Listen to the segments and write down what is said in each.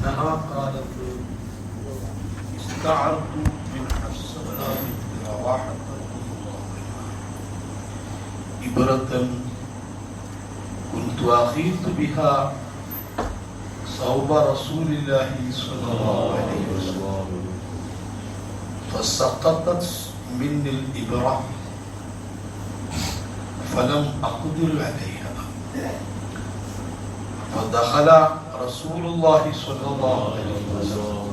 أنها قالت استعرت من حفصة بنت رواحة إبرة كنت أخيط بها صوب رسول الله صلى الله عليه وسلم فسقطت مني الإبرة فلم أقدر عليها فدخل رسول الله صلى الله عليه وسلم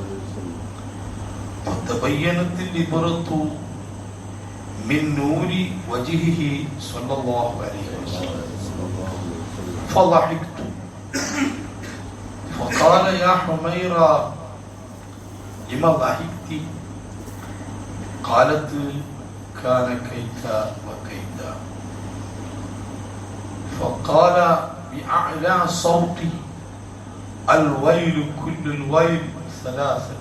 فتبينت الإبرة من نور وجهه صلى الله عليه وسلم فضحكت فقال يا حميرة لما ضحكت؟ قالت كان كيتا وكيتا. فقال بأعلى صوتي الويل كل الويل ثلاثة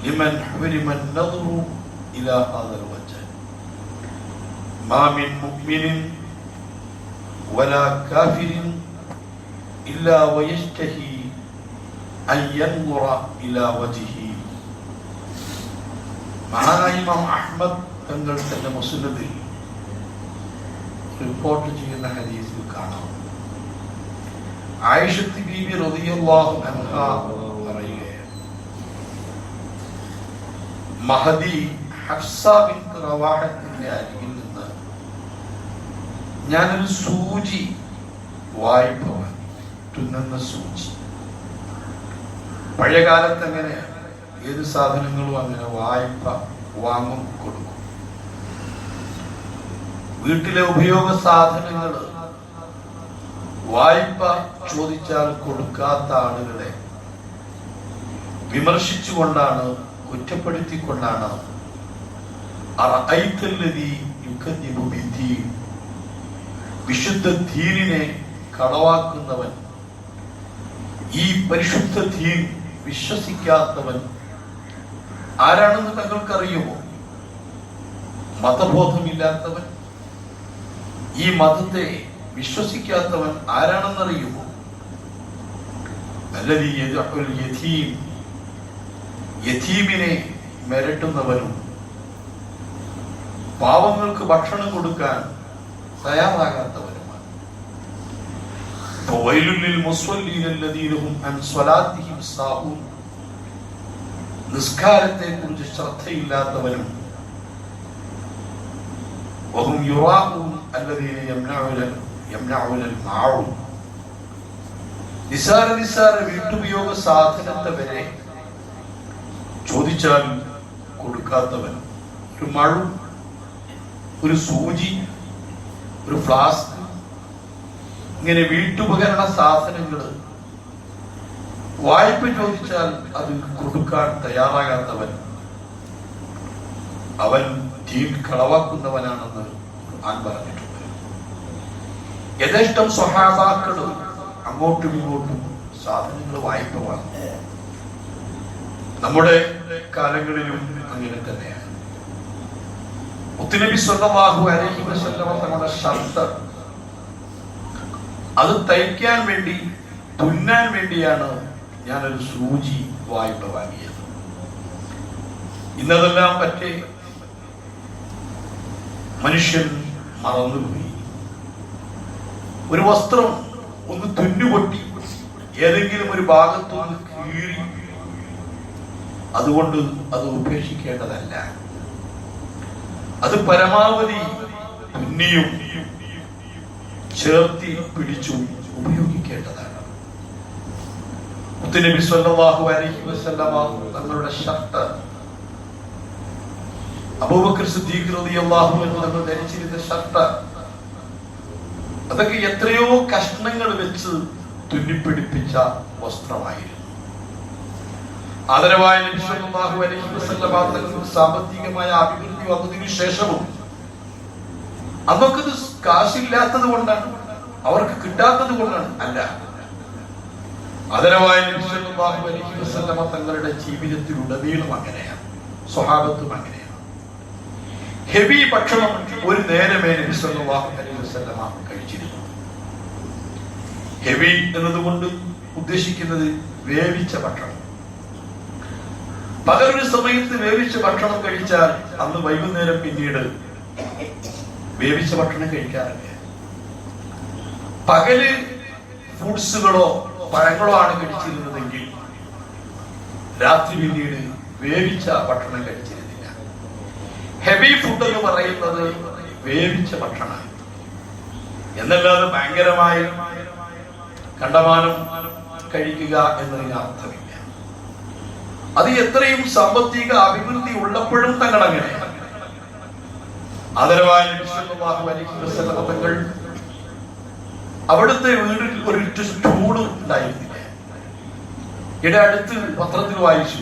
لمن حرم النظر إلى هذا الوجه ما من مؤمن ولا كافر إلا ويشتهي أن ينظر إلى وجهه. മഹാനായ ഇമാം അഹ്മദ് തങ്ങൾ തന്റെ മുസ്നദിൽ റിപ്പോർട്ട് ചെയ്യുന്ന ഹദീസിൽ കാണാം, ആയിഷത്ത് ബീബി റളിയല്ലാഹു അൻഹ പറയുകയാണ്, മഹദി ഹഫ്സ ബിൻത് റവാഹത്തിന്റെ അരികിൽ നിന്ന് ഞാനൊരു സൂചി വായ്പ വാങ്ങി. തുന്നുന്ന സൂചി. പഴയകാലത്ത് അങ്ങനെ ഏത് സാധനങ്ങളും അങ്ങനെ വായ്പ വാങ്ങും കൊടുക്കും. വീട്ടിലെ ഉപയോഗ സാധനങ്ങൾ വായ്പ ചോദിച്ചാൽ കൊടുക്കാത്ത ആളുകളെ വിമർശിച്ചുകൊണ്ടാണ്, കുറ്റപ്പെടുത്തിക്കൊണ്ടാണ് വിശുദ്ധ ദീനിനെ കളവാക്കുന്നവൻ, ഈ പരിശുദ്ധ ദീൻ വിശ്വസിക്കാത്തവൻ ആരാണെന്ന് തങ്ങൾക്കറിയുമോ? മതബോധമില്ലാത്തവൻ, ഈ മതത്തെ വിശ്വസിക്കാത്തവൻ ആരാണെന്നറിയുമോ? യതീമിനെ മിരട്ടുന്നവനും പാവങ്ങൾക്ക് ഭക്ഷണം കൊടുക്കാൻ തയ്യാറാകാത്തവനുമാണ്. നിസ്കാരത്തെ കുറിച്ച് ശ്രദ്ധയില്ലാത്തവനും നിസാര വീട്ടുപയോഗ സാധനത്തെ വരെ ചോദിച്ചാൽ കൊടുക്കാത്തവൻ, ഒരു മഴു, ഒരു സൂചി, ഒരു ഫ്ലാസ്ക്, ഇങ്ങനെ വീട്ടുപകരണ സാധനങ്ങൾ വായ്പ ചോദിച്ചാൽ അത് കൊടുക്കാൻ തയ്യാറാകാത്തവൻ, അവൻ ദീൻ കളവാക്കുന്നവനാണെന്ന് ഖുർആൻ പറഞ്ഞിട്ടുണ്ട്. യഥേഷ്ടം സ്വഹാബാക്കൾ അങ്ങോട്ടും ഇങ്ങോട്ടും സാധനങ്ങൾ വായ്പ വാങ്ങി. നമ്മുടെ കാലങ്ങളിലും അങ്ങനെ തന്നെയാണ്. മുത്തുനബി സ്വല്ലല്ലാഹു അലൈഹി വസല്ലം തങ്ങളുടെ ഷർട്ട് അത് തയ്ക്കാൻ വേണ്ടി, തുന്നാൻ വേണ്ടിയാണ് ഞാനൊരു സൂചി വായ്പ വാങ്ങിയത്. ഇന്നതെല്ലാം പറ്റേ മനുഷ്യൻ മറന്നുപോയി. ഒരു വസ്ത്രം ഒന്ന് തുന്നുപൊട്ടി, ഏതെങ്കിലും ഒരു ഭാഗത്തൊന്ന് കീറി, അതുകൊണ്ട് അത് ഉപേക്ഷിക്കേണ്ടതല്ല. അത് പരമാവധി തുന്നിയും ചേർത്തി പിടിച്ചും ഉപയോഗിക്കേണ്ടതാണ്. മുത്തുനബി സ്വല്ലല്ലാഹു അലൈഹി വസല്ലമ തങ്ങളുടെ ഷർട്ട് അബൂബക്കർ സിദ്ദീഖ് റളിയല്ലാഹു അൻഹു തങ്ങൾ ധരിച്ചിരുന്ന ഷർട്ട്, അതൊക്കെ എത്രയോ കഷ്ണങ്ങൾ വെച്ച് തുന്നിപ്പിടിപ്പിച്ച വസ്ത്രമായിരുന്നു. ആദരവായ നബി സല്ലല്ലാഹു അലൈഹി വസല്ലമ തങ്ങൾക്ക് സാമ്പത്തികമായ അഭിവൃദ്ധി വന്നതിനു ശേഷവും അന്നൊക്കെ കാശില്ലാത്തത് കൊണ്ടാണ്, അവർക്ക് കിട്ടാത്തത് കൊണ്ടാണ് അല്ല. ആദരവായ നബി സല്ലല്ലാഹു അലൈഹി വസല്ലമ തങ്ങളുടെ ജീവിതത്തിലുടനീളം അങ്ങനെയാണ്, സ്വഹാബത്തും അങ്ങനെയാണ്. ഹെവി ഭക്ഷണം ഒരു നേരമേ നബി സല്ലല്ലാഹു അലൈഹി വസല്ലമ കഴിച്ചിരുന്നു. ഹെവി എന്നതുകൊണ്ട് ഉദ്ദേശിക്കുന്നത് വേവിച്ച ഭക്ഷണം. പകലൊരു സമയത്ത് വേവിച്ച ഭക്ഷണം കഴിച്ചാൽ അന്ന് വൈകുന്നേരം പിന്നീട് വേവിച്ച ഭക്ഷണം കഴിക്കാറില്ല. പകല് ഫ്രൂട്ട്സുകളോ പഴങ്ങളോ ആണ് കഴിച്ചിരുന്നതെങ്കിൽ രാത്രി പിന്നീട് വേവിച്ച ഭക്ഷണം കഴിച്ചിരുന്നില്ല. ഹെവി ഫുഡ് എന്ന് പറയുന്നത് വേവിച്ച ഭക്ഷണമാണ് എന്നല്ലാതെ ഭയങ്കരമായ കണ്ടമാനം കഴിക്കുക എന്നതിന് അർത്ഥമില്ല. അത് എത്രയും സാമ്പത്തിക അഭിവൃദ്ധി ഉള്ളപ്പോഴും തങ്ങൾ അങ്ങനെ. ആദരവായ തങ്ങൾ അവിടുത്തെ വീട്ടിൽ ഒരു സ്റ്റൂള് ഉണ്ടായിരുന്നില്ല. ഇവിടെ അടുത്ത് പത്രത്തിൽ വായിച്ചു,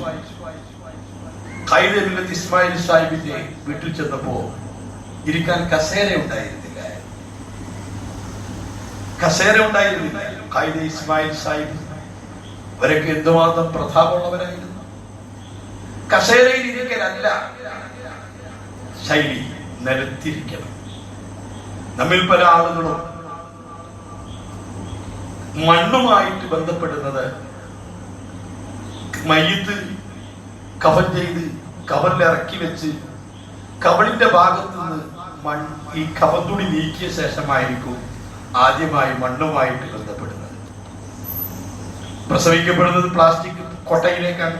ഖൈദ് മില്ലത്ത് ഇസ്മായിൽ സാഹിബിന്റെ വീട്ടിൽ ചെന്നപ്പോ ഇരിക്കാൻ കസേര ഉണ്ടായിരുന്നില്ല. ഖൈദ് ഇസ്മായിൽ സാഹിബ് അവരൊക്കെ എന്തുമാത്രം പ്രതാപമുള്ളവരായിരുന്നു. കസേരയിൽ ഇരിക്കലല്ല ശൈലി, നിലത്തിരിക്കണം. നമ്മിൽ പല ആളുകളും മണ്ണുമായിട്ട് ബന്ധപ്പെടുന്നത് മയ്യത്ത് കഫൻ ചെയ്ത് കവറിൽ ഇറക്കി വെച്ച് കവളിന്റെ ഭാഗത്ത് നിന്ന് ഈ കഫൻ തുണി നീക്കിയ ശേഷമായിരിക്കും ആദ്യമായി മണ്ണുമായിട്ട് ബന്ധപ്പെടുന്നത്. പ്രസവിക്കപ്പെടുന്നത് പ്ലാസ്റ്റിക് കൊട്ടയിലേക്കാണ്.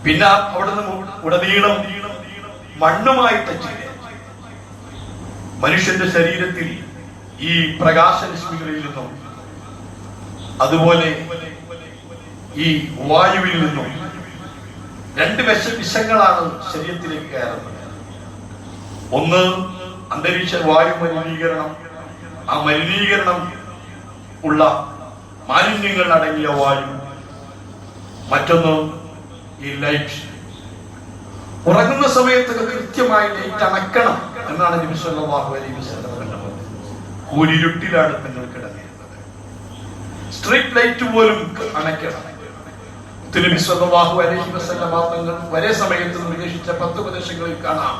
പിന്നെ അവിടെ നിന്ന് ഉടനീളം മണ്ണുമായി ടച്ചില്ല. മനുഷ്യന്റെ ശരീരത്തിൽ ഈ പ്രകാശരശ്മികളിൽ നിന്നും അതുപോലെ ഈ വായുവിൽ നിന്നും രണ്ട് വിഷങ്ങളാണ് ശരീരത്തിലേക്ക് കയറുന്നത്. ഒന്ന് അന്തരീക്ഷ വായു മലിനീകരണം, ആ മലിനീകരണം ഉള്ള മാലിന്യങ്ങൾ അടങ്ങിയ വായു. മറ്റൊന്ന് ഈ ലൈറ്റ്. ഉറങ്ങുന്ന സമയത്തൊക്കെ കൃത്യമായി ലൈറ്റ് അണക്കണം എന്നാണ് നബി സല്ലല്ലാഹു അലൈഹി വസല്ലം പറഞ്ഞത്. കൂരിരുട്ടിലാണ് നിങ്ങൾ കിടന്നിരുന്നത്, സ്ട്രീറ്റ് ലൈറ്റ് പോലും അണയ്ക്കണം. നബി സല്ലല്ലാഹു അലൈഹി വസല്ലം തങ്ങൾ ഒരേ സമയത്ത് നിർദ്ദേശിച്ച 10 ഉപദേശങ്ങളിൽ കാണാം,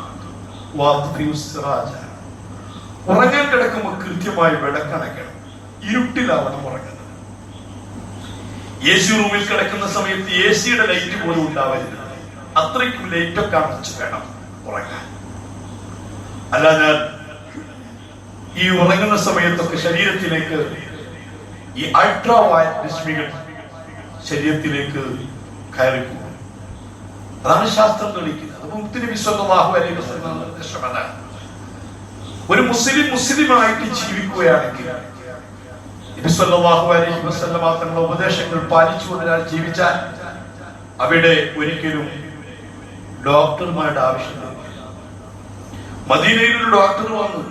ഉറങ്ങാൻ കിടക്കുമ്പോൾ കൃത്യമായി വിളക്കണയ്ക്കണം, ഇരുട്ടിലാവണം ഉറങ്ങുന്നത്. AC റൂമിൽ കിടക്കുന്ന സമയത്ത് AC-യുടെ ലൈറ്റ് പോലും ഉണ്ടാവരുത്, അത്രയ്ക്കും ലൈറ്റൊക്കെ അടച്ചു വേണം ഉറങ്ങാൻ. അല്ലാതെ ഈ ഉറങ്ങുന്ന സമയത്തൊക്കെ ശരീരത്തിലേക്ക് ഈ അൾട്രാ വയലറ്റ് രശ്മികൾ ശരീരത്തിലേക്ക് കയറിപ്പോകും. അതാണ് ശാസ്ത്രം തെളിയിക്കുന്നത്. അപ്പൊ നബി സല്ലല്ലാഹു അലൈഹി വസല്ലം നിർദ്ദേശം അതാണ്. ഒരു മുസ്ലിമായിട്ട് ജീവിക്കുകയാണെങ്കിൽ നബി സല്ലല്ലാഹു അലൈഹി വസല്ലം തങ്ങളുടെ ഉപദേശങ്ങൾ പാലിച്ചുകൊണ്ട് ഒരാൾ ജീവിച്ചാൽ അവിടെ ഒരിക്കലും ഡോക്ടർമാരുടെ ആവശ്യമില്ല. മദീനയിൽ ഒരു ഡോക്ടർ വന്നു,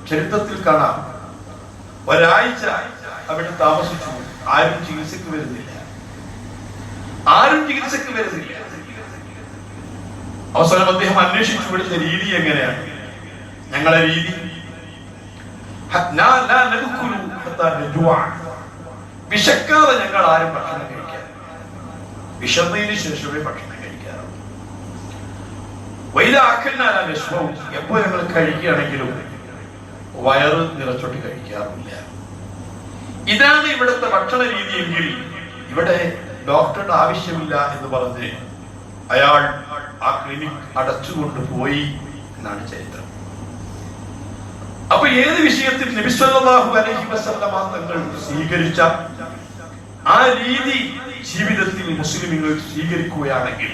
ചരിത്രത്തിൽ കാണാം, ഒരാഴ്ച അവിടെ താമസിച്ചു. ആരും ചികിത്സക്ക് വരുന്നില്ല. അവസാനം അദ്ദേഹം അന്വേഷിച്ചു, ഇവിടുത്തെ രീതി എങ്ങനെയാണ്? ഞങ്ങളെ രീതി വിശക്കാതെ ഞങ്ങൾ ആരും ഭക്ഷണം കഴിക്കാൻ, വിശന്നതിന് ശേഷമേ ഭക്ഷണം കഴിക്കാറുള്ളൂ. എപ്പോ ഞങ്ങൾ കഴിക്കുകയാണെങ്കിലും വയറ് നിറച്ചോട്ട് കഴിക്കാറില്ല. ഇതാണ് ഇവിടുത്തെ ഭക്ഷണ രീതിയെങ്കിൽ ഇവിടെ ഡോക്ടറുടെ ആവശ്യമില്ല എന്ന് പറഞ്ഞ് അയാൾ ആ ക്ലിനിക് അടച്ചുകൊണ്ട് പോയി എന്നാണ് ചരിത്രം. അപ്പൊ ഏത് വിഷയത്തിൽ നബി സല്ലല്ലാഹു അലൈഹി വസല്ലം തങ്ങൾ സ്വീകരിച്ച ആ രീതി ജീവിതത്തിൽ മുസ്ലിമീങ്ങൾ സ്വീകരിക്കുകയാണെങ്കിൽ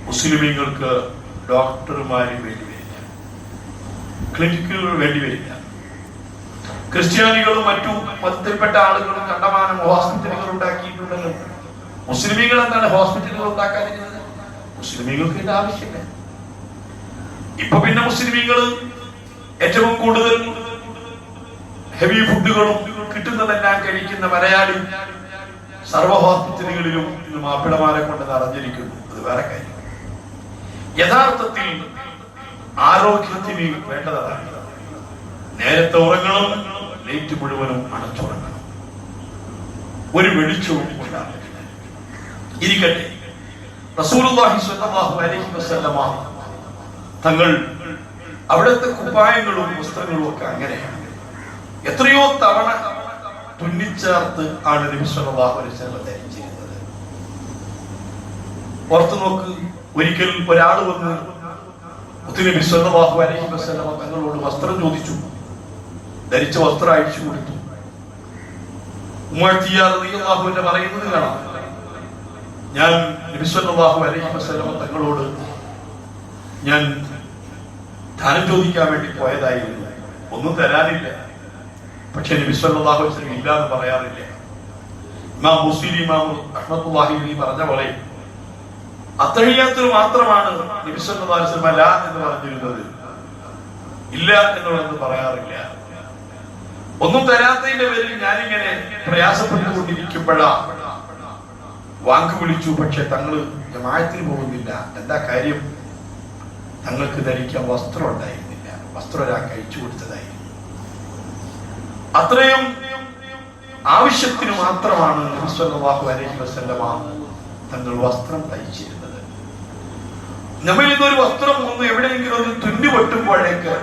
മുസ്ലിമീങ്ങൾക്ക് ഡോക്ടർമാര് വേണ്ടിവരില്ല, ക്ലിനിക്കുകൾ വേണ്ടിവരില്ല. ക്രിസ്ത്യാനികളും മറ്റു മതത്തിൽപ്പെട്ട ആളുകളും കണ്ടമാനം ഹോസ്പിറ്റലുകൾ ഉണ്ടാക്കിയിട്ടുണ്ടല്ലോ. മുസ്ലിമീങ്ങൾ എന്താണ് ഹോസ്പിറ്റലുകൾ ഉണ്ടാക്കാതിരുന്നത്? മുസ്ലിമീങ്ങൾക്ക് ഇതിന്റെ ആവശ്യമില്ല. ഇപ്പൊ പിന്നെ മുസ്ലിമീങ്ങൾ ഏറ്റവും കൂടുതൽ ഹെവി ഫുഡുകളും കിട്ടുന്നതെല്ലാം കഴിക്കുന്ന മലയാളി സർവ ഹോസ്പിറ്റലുകളിലും ഇന്ന് മാപ്പിളമാരെ കൊണ്ട് നിറഞ്ഞിരിക്കുന്നു. അത് വേറെ കാര്യം. യഥാർത്ഥത്തിൽ ആരോഗ്യത്തിന് വേണ്ടതാണ് നേരത്തെ ഉറങ്ങണം, ലൈറ്റ് മുഴുവനും അടച്ചുറങ്ങണം, ഒരു വെളിച്ചവും ഉണ്ടാവില്ല. ഇരിക്കട്ടെ, റസൂലുള്ളാഹി സ്വല്ലല്ലാഹു അലൈഹി വസല്ലമ തങ്ങൾ അവിടുത്തെ കുപ്പായങ്ങളും വസ്ത്രങ്ങളും ഒക്കെ അങ്ങനെയാണ്. എത്രയോ തവണ തുന്നിച്ചേർത്ത് ആണ് നബി സല്ലല്ലാഹു അലൈഹി വസല്ലം ധരിച്ചിരുന്നത്. ഓർത്തു നോക്ക്, ഒരിക്കൽ ഒരാൾ വന്ന് നബി സല്ലല്ലാഹു അലൈഹി വസല്ലം തങ്ങളോട് വസ്ത്രം ചോദിച്ചു. ധരിച്ച വസ്ത്രം അഴിച്ചു കൊടുത്തു. റളിയല്ലാഹു പറയുന്നത് കാണാം, ഞാൻ നബി സല്ലല്ലാഹു അലൈഹി വസല്ലം തങ്ങളോട് ഞാൻ ധനം ചോദിക്കാൻ വേണ്ടി പോയതായിരുന്നു, ഒന്നും തരാനില്ല. പക്ഷെ നബി സല്ലല്ലാഹു അലൈഹി വസല്ലം ഇല്ല എന്ന് പറയാറില്ല. ഇമാം മുസ്ലിം ഇമാം റഹ്മത്തുള്ളാഹി അലൈഹി പറഞ്ഞ പോലെ അത്തഹിയ്യാത്തിൽ മാത്രമാണ് നബി സല്ലല്ലാഹു അലൈഹി വസല്ലം ലാ എന്ന് പറഞ്ഞിരുന്നത്, ഇല്ല എന്നുള്ളത് പറയാറില്ല. ഒന്നും തരാത്തതിന്റെ പേരിൽ ഞാനിങ്ങനെ പ്രയാസപ്പെട്ടുകൊണ്ടിരിക്കുമ്പോഴാ വാക്ക് വിളിച്ചു. പക്ഷെ തങ്ങള് ജമാഅത്തിന് പോകുന്നില്ല. എന്താ കാര്യം? തങ്ങൾക്ക് ധരിക്കാൻ വസ്ത്രം ഉണ്ടായിരുന്നില്ല. വസ്ത്രം ഒരാൾ കഴിച്ചു കൊടുത്തതായിരുന്നു. അത്രയും ആവശ്യത്തിന് മാത്രമാണ് നബി സല്ലല്ലാഹു അലൈഹി വസല്ലം തങ്ങൾ വസ്ത്രം ധരിച്ചിരുന്നത്. നമ്മൾ ഇന്നൊരു വസ്ത്രം ഒന്ന് എവിടെയെങ്കിലും ഒന്ന് തുന്നി വെട്ടുമ്പോഴേക്ക്,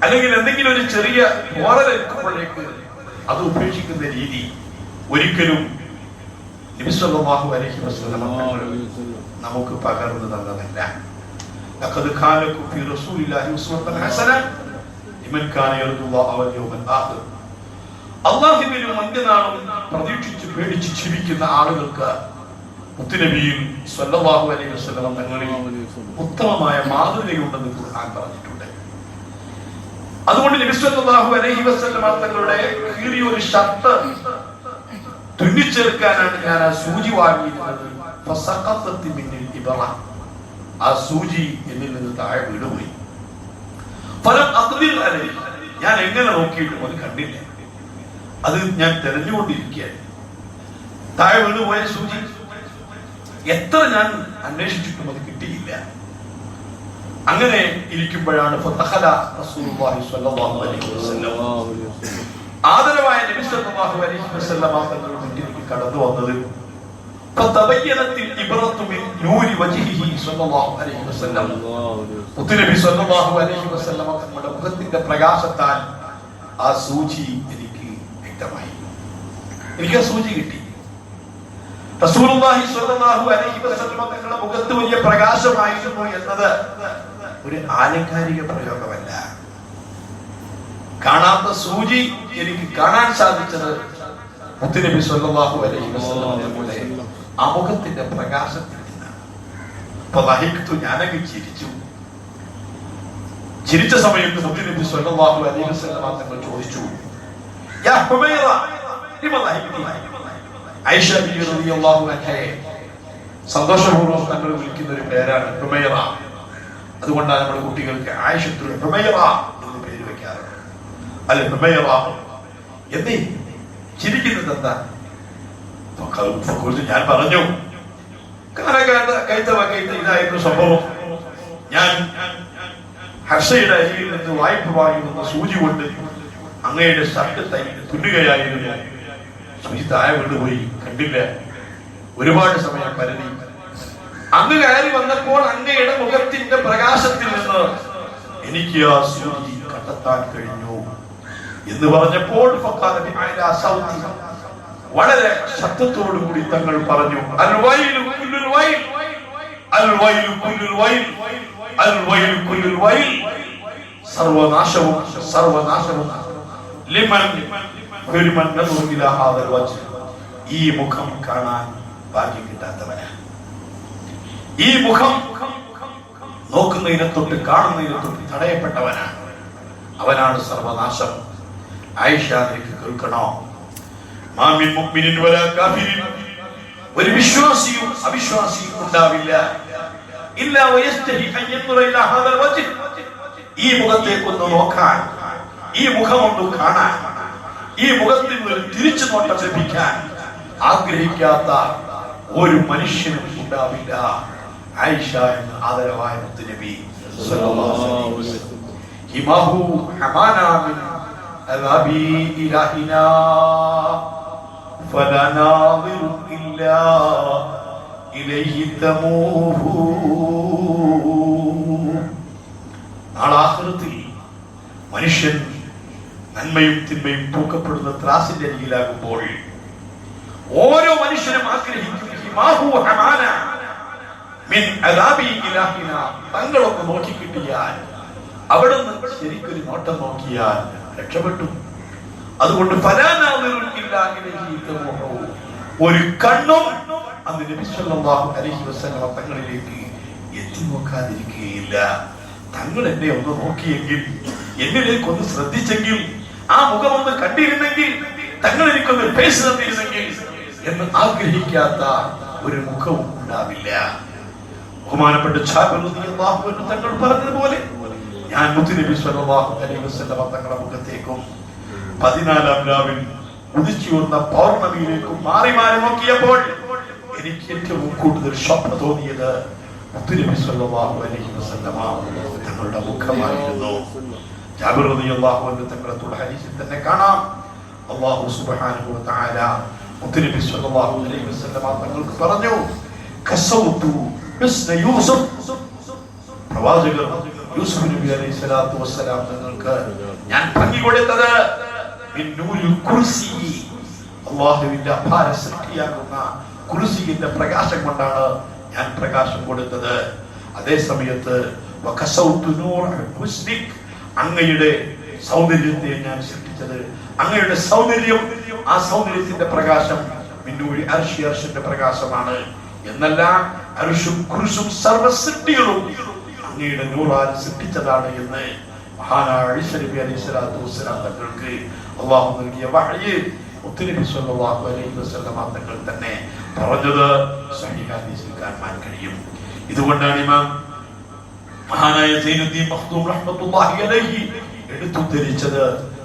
അല്ലെങ്കിൽ എന്തെങ്കിലും ഒരു ചെറിയ പോറലേൽക്കുമ്പോഴേക്ക് അത് ഉപേക്ഷിക്കുന്ന രീതി ഒരിക്കലും നബി സല്ലല്ലാഹു അലൈഹി വസല്ലം നമുക്ക് പകർന്നു തന്നതല്ല. ലഖദ് കാന ലക്കും ഫീ റസൂലില്ലാഹി ഉസ്വത്തുൻ ഹസന ലിമൻ കാന യർജുല്ലാഹ വൽ യൗമൽ ആഖിർ. അല്ലാഹുവിനെ അന്ത്യനാളും പ്രതീക്ഷിച്ച് പേടിച്ച് ജീവിക്കുന്ന ആളുകൾക്ക് മുത്തുനബിയിൽ സല്ലല്ലാഹു അലൈഹി വസല്ലം തങ്ങളിൽ ഉത്തമമായ മാതൃകയുണ്ടെന്ന് ഖുർആൻ പറഞ്ഞിട്ടുണ്ട്. അതുകൊണ്ട് നബി സല്ലല്ലാഹു അലൈഹി വസല്ലം തങ്ങളുടെ കീറിയ ഒരു ഷർട്ട് തുന്നിച്ചേർക്കാനാണ് ഞാൻ ആ സൂചി വാങ്ങിയിരുന്നത്. ആ സൂചി എന്നിൽ നിന്ന് താഴെ വീണുപോയി. ഫലം അഖ്ദിർ അലൈഹി, ഞാൻ എങ്ങനെ നോക്കിയിട്ടും അത് കണ്ടില്ല. അത് ഞാൻ തെരഞ്ഞുകൊണ്ടിരിക്കുകയാണ്. താഴെ വീണുപോയ സൂചി എത്ര ഞാൻ അന്വേഷിച്ചിട്ടും അത് കിട്ടിയില്ല. അങ്ങനെ ഇരിക്കുമ്പോഴാണ് ആദരവായ നബി സല്ലല്ലാഹു അലൈഹി വസല്ലം തങ്ങളുടെ മുന്നിലേക്ക് കടന്നു വന്നത്. തങ്ങളുടെ മുഖത്തിന്റെ പ്രകാശത്താൽ ആ സൂചി എനിക്ക് വ്യക്തമായി. എനിക്ക് ആ സൂചി കിട്ടി. റസൂലുള്ളാഹി സ്വല്ലല്ലാഹു അലൈഹി വസല്ലം തങ്ങളുടെ മുഖത്ത് വലിയ പ്രകാശമായിരുന്നു എന്നത് ഒരു ആലങ്കാരിക പ്രയോഗമല്ല. കാണാത്ത സൂചി എനിക്ക് കാണാൻ സാധിച്ചത് മുത്തുനബി സ്വല്ലല്ലാഹു അലൈഹി വസല്ലം ആ മുഖത്തിന്റെ പ്രകാശത്തിൽ നിന്നാണ്. അപ്പൊ ഞാനങ്ങ് ചിരിച്ചു. ചിരിച്ച സമയത്ത് മുത്തുനബി സ്വല്ലല്ലാഹു അലൈഹി വസല്ലം തങ്ങൾ ചോദിച്ചു, യാ ഹുമൈറ ലിമ ലഹിഖ്തി? ആയിഷ ബിബി റളിയല്ലാഹു അൻഹയെ സന്തോഷപൂർവ്വം തങ്ങൾ വിളിക്കുന്ന ഒരു പേരാണ് ഹുമൈറ. അതുകൊണ്ടാണ് നമ്മുടെ കുട്ടികൾക്ക് ആയിഷത്തുൽ ഹുമൈറ എന്ന് പേര് വെക്കാറുണ്ട്. അൽ ഹുമൈറ എന്നീ ചിരിക്കുന്നത് എന്താ? ഞാൻ പറഞ്ഞു, ഇതായിരുന്നു സംഭവം. ഞാൻ ഹർഷയുടെ അരിയിൽ നിന്ന് വായ്പ വാങ്ങുന്ന സൂചി കൊണ്ട് അങ്ങയുടെ ഷർട്ട് തുന്നുകയായിരുന്നു. സൂചി താഴെ വീണ്ടുപോയി, കണ്ടില്ല. ഒരുപാട് സമയം പരതി. അങ്ങ് കയറി വന്നപ്പോൾ അങ്ങയുടെ മുഖത്തിന്റെ പ്രകാശത്തിൽ നിന്ന് എനിക്ക് ആ സൂചി കണ്ടെത്താൻ കഴിഞ്ഞു എന്ന് പറഞ്ഞപ്പോൾ വളരെ ശബ്ദത്തോടുകൂടി തങ്ങൾ പറഞ്ഞു, സർവനാശവും സർവനാശവും ഈ മുഖം കാണാൻ ഭാഗ്യം കിട്ടാത്തവനാണ്. ഈ മുഖം നോക്കുന്നതിനെ തൊട്ട് കാണുന്നതിനെ തൊട്ട് തടയപ്പെട്ടവനാണ്. അവനാണ് സർവനാശം. ആയിഷ, നിനക്ക് കേൾക്കണോ? മാമിൻ മുഅ്മിനിൻ വലാ കാഫിരിൻ, ഒരു വിശ്വാസിയും അവിശ്വാസിയും ഉണ്ടാവില്ല. ഇല്ലാ വയസ്തഹി അൻ യൻദുറ ഇലാ ഹാദൽ വജ്ഹ്, ഈ മുഖത്തേക്കൊന്ന് നോക്കാൻ, ഈ മുഖമൊന്ന് കാണാൻ, ഈ മുഖത്തിൽ നിന്ന് തിരിച്ചു നോട്ടം ലഭിക്കാൻ ആഗ്രഹിക്കാത്ത ഒരു മനുഷ്യനും ഉണ്ടാവില്ല. ആയിഷ എന്ന ആദരവായ മുത്തുനബി സല്ലല്ലാഹു അലൈഹി വസല്ലം ഹിമാഹു ഹമാനാ മിൻ അദാബി ഇലാഹിനാ ഫലാ നാദിറു ഇല്ലാ ഇലൈഹി തമൂഹു. നാളെ ആഖിറത്തിൽ മനുഷ്യൻ നന്മയും തിന്മയും തൂക്കപ്പെടുന്ന ത്രാസിന്റെ അരികിലാകുമ്പോൾ ഓരോ മനുഷ്യനും ആഗ്രഹിക്കും തങ്ങളൊന്ന് നോക്കി കിട്ടിയാൽ, അവിടുന്ന് ശരിക്കൊരു നോട്ടം നോക്കിയാൽ രക്ഷപ്പെട്ടു. അതുകൊണ്ട് ഒരു കണ്ണും അന്ന് നബി സല്ലല്ലാഹു അലൈഹി വസല്ലം തങ്ങളിലേക്ക് എത്തി നോക്കാതിരിക്കുകയില്ല. തങ്ങൾ എന്നെ ഒന്ന് നോക്കിയെങ്കിൽ, എന്നിലേക്ക് ഒന്ന് ശ്രദ്ധിച്ചെങ്കിൽ, ആ മുഖം ഒന്ന് കണ്ടിരുന്നെങ്കിൽ, തങ്ങൾ എനിക്കൊന്ന് പേശ് തന്നിരുന്നെങ്കിൽ എന്ന് ആഗ്രഹിക്കാത്ത ഒരു മുഖവും ഉണ്ടാവില്ല. ബഹുമാനപ്പെട്ട ജാബിർ റളിയല്ലാഹു അൻഹു തങ്ങൾ പറഞ്ഞതുപോലെ ഞാൻ മുത്തുനബി സ്വല്ലല്ലാഹു അലൈഹി വസല്ലം തങ്ങളുടെ മുഖത്തേക്കും 14-ാം രാവിൽ ഉദിച്ചു വന്ന പൗർണമിയിലേക്കും മാറി മാറി നോക്കിയപ്പോൾ എനിക്ക് ഏറ്റവും കൂടുതൽ സ്വപ്നം തോന്നിയത് മുത്തുനബി സ്വല്ലല്ലാഹു അലൈഹി വസല്ലം തങ്ങളുടെ മുഖമായിരുന്നു. ജാബിർ റളിയല്ലാഹു അൻഹു തങ്ങളുടെ ഹദീസിൽ തന്നെ കാണാം, അല്ലാഹു സുബ്ഹാനഹു വ തആല മുത്തുനബി സ്വല്ലല്ലാഹു അലൈഹി വസല്ലം തങ്ങൾക്ക് പറഞ്ഞു, കസൗതു ബിസ്ന യൂസുഫ്, പ്രവാചകർ യൂസുഫ് നബി അലൈഹി സ്വലാത്തു വസ്സലാം തങ്ങൾക്ക് ഞാൻ ഭംഗി കൊടുത്തത് അല്ലാഹുവിന്റെ അപാര സൃഷ്ടിയാകുന്ന കുർസിയുടെ പ്രകാശം കൊണ്ടാണ് ഞാൻ പ്രകാശം കൊടുത്തത്. അതേ സമയത്ത് അങ്ങയുടെ സൗന്ദര്യത്തെ ഞാൻ സൃഷ്ടിച്ചത്, അങ്ങയുടെ സൗന്ദര്യം, ആ സൗന്ദര്യത്തിന്റെ പ്രകാശം മിന്നൂരി അർഷിന്റെ പ്രകാശമാണ് എന്നല്ല, അർഷും കുർസും സർവ്വ സൃഷ്ടികളും അങ്ങയുടെ നൂറാൽ സൃഷ്ടിച്ചതാണ് എന്ന് മഹാനായ ഈസ നബി അലൈഹി സ്വലാത്തു വസ്സലാം തങ്ങൾക്ക് അല്ലാഹു നൽകിയ വഹ്യ് മുത്തുനബി സ്വല്ലല്ലാഹു അലൈഹി വസല്ലം തങ്ങൾ തന്നെ പറഞ്ഞത് സ്വഹീഹ് ഹദീസിൽ കാണാൻ കഴിയും. ഇതുകൊണ്ടാണ് ഇമാം മഹാനായ സൈനുദ്ദീൻ മഖ്ദൂം റഹ്മത്തുള്ളാഹി അലൈഹി എടുത്തുദ്ധരിച്ചത്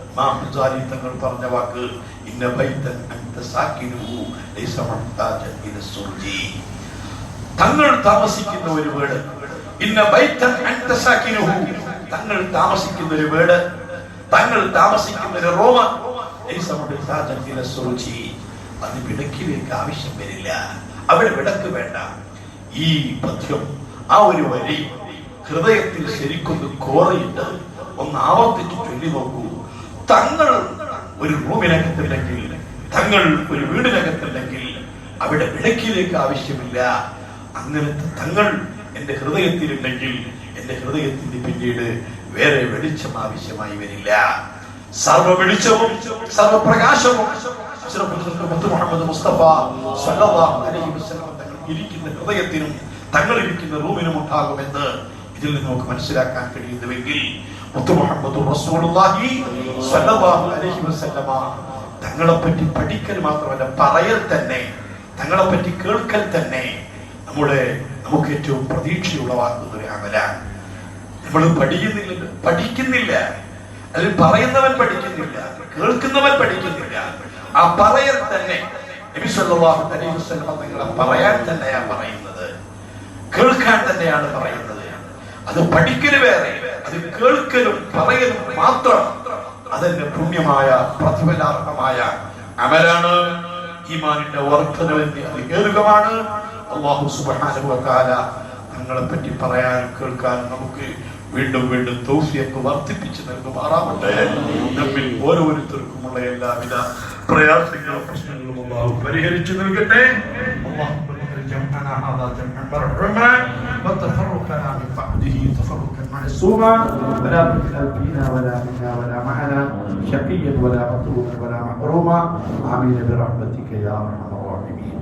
ഇമാം ഗസാലി തങ്ങൾ പറഞ്ഞ വാക്ക്, ഇന്ന ബൈതൻ അൻത സാകിനുഹു ലൈസ മുഹ്താജൻ ഇല സുർജി. തങ്ങൾ താമസിക്കുന്ന ഒരു വീട്, ഇന്ന ബൈതൻ അൻത സാകിനുഹു, തങ്ങൾ താമസിക്കുന്ന ഒരു വീട്, തങ്ങൾ താമസിക്കുന്ന ഒരു റൂം, ലൈസ മുഹ്താജൻ ഇല സുർജി, അത് വിളക്കിലേക്ക് ആവശ്യം വരില്ല, അവിടെ വിളക്ക് വേണ്ട. ഈ പദ്യം, ആ ഒരു വരി ഹൃദയത്തിൽ ശരിക്കൊന്ന് കോറിയിട്ട് ഒന്ന് ആവർത്തിച്ച് ചൊല്ലി നോക്കൂ. തങ്ങൾ ഒരു റൂമിനകത്തുണ്ടെങ്കിൽ, തങ്ങൾ ഒരു വീടിനകത്തുണ്ടെങ്കിൽ അവിടെ വിളക്കിലേക്ക് ആവശ്യമില്ല. അങ്ങനത്തെ തങ്ങൾ എന്റെ ഹൃദയത്തിലുണ്ടെങ്കിൽ എന്റെ ഹൃദയത്തിന് പിന്നീട് വേറെ വെളിച്ചം ആവശ്യമായി വരില്ല. സർവ വെളിച്ചവും സർവപ്രകാശവും മുഹമ്മദ് മുസ്തഫ സല്ലല്ലാഹു അലൈഹി വസല്ലം തങ്ങൾ ഇരിക്കുന്ന ഹൃദയത്തിനും തങ്ങൾ ഇരിക്കുന്ന റൂമിനും ഉണ്ടാകുമെന്ന് ഇതിൽ നിന്ന് നമുക്ക് മനസ്സിലാക്കാൻ കഴിയുന്നുവെങ്കിൽ മുഹമ്മദ് റസൂലുള്ളാഹി സ്വല്ലല്ലാഹു അലൈഹി വസല്ലമ തങ്ങളെ പറ്റി പഠിക്കൽ മാത്രമല്ല, പറയൽ തന്നെ, തങ്ങളെ പറ്റി കേൾക്കൽ തന്നെ നമുക്ക് ഏറ്റവും പ്രതീക്ഷയുളവാക്കുന്ന ഒരു അമലാണ്. നമ്മൾ പഠിക്കുന്നില്ല, അല്ലെങ്കിൽ പറയുന്നവൻ പഠിക്കുന്നില്ല, കേൾക്കുന്നവൻ പഠിക്കുന്നില്ല. ആ പറയൽ തന്നെ നബി സല്ലല്ലാഹു അലൈഹി വസല്ലമ തങ്ങളെ പറയാൻ തന്നെയാണ് പറയുന്നത്, കേൾക്കാൻ തന്നെയാണ് പറയുന്നത്. അത് പഠിക്കല് വേറെ, അത് കേൾക്കലും പറയലും മാത്രം അതിന്റെ പുണ്യമായ പ്രതിഫലാർഹമായ അമലാണ്. ഈമാനിന്റെ വർദ്ധനവിന്റെ അധികമാണ്. അല്ലാഹു സുബ്ഹാനഹു വ തആല തങ്ങളെ പറ്റി പറയാനും കേൾക്കാനും നമുക്ക് വീണ്ടും വീണ്ടും തൗഫീഖ് വർദ്ധിപ്പിച്ചു നൽകുമാറാവട്ടെ. നമ്മിൽ ഓരോരുത്തർക്കുമുള്ള എല്ലാവിധ പ്രയാസങ്ങളും പ്രശ്നങ്ങളും അല്ലാഹു പരിഹരിച്ചു നൽകട്ടെ. جمعنا هذا جمعا مرحوما وتفرقنا من بعده تفرقا معصوما ولا تجعل فينا ولا منا ولا معنا شقيا ولا مطرودا ولا محروما آمين برحمتك يا ارحم الراحمين.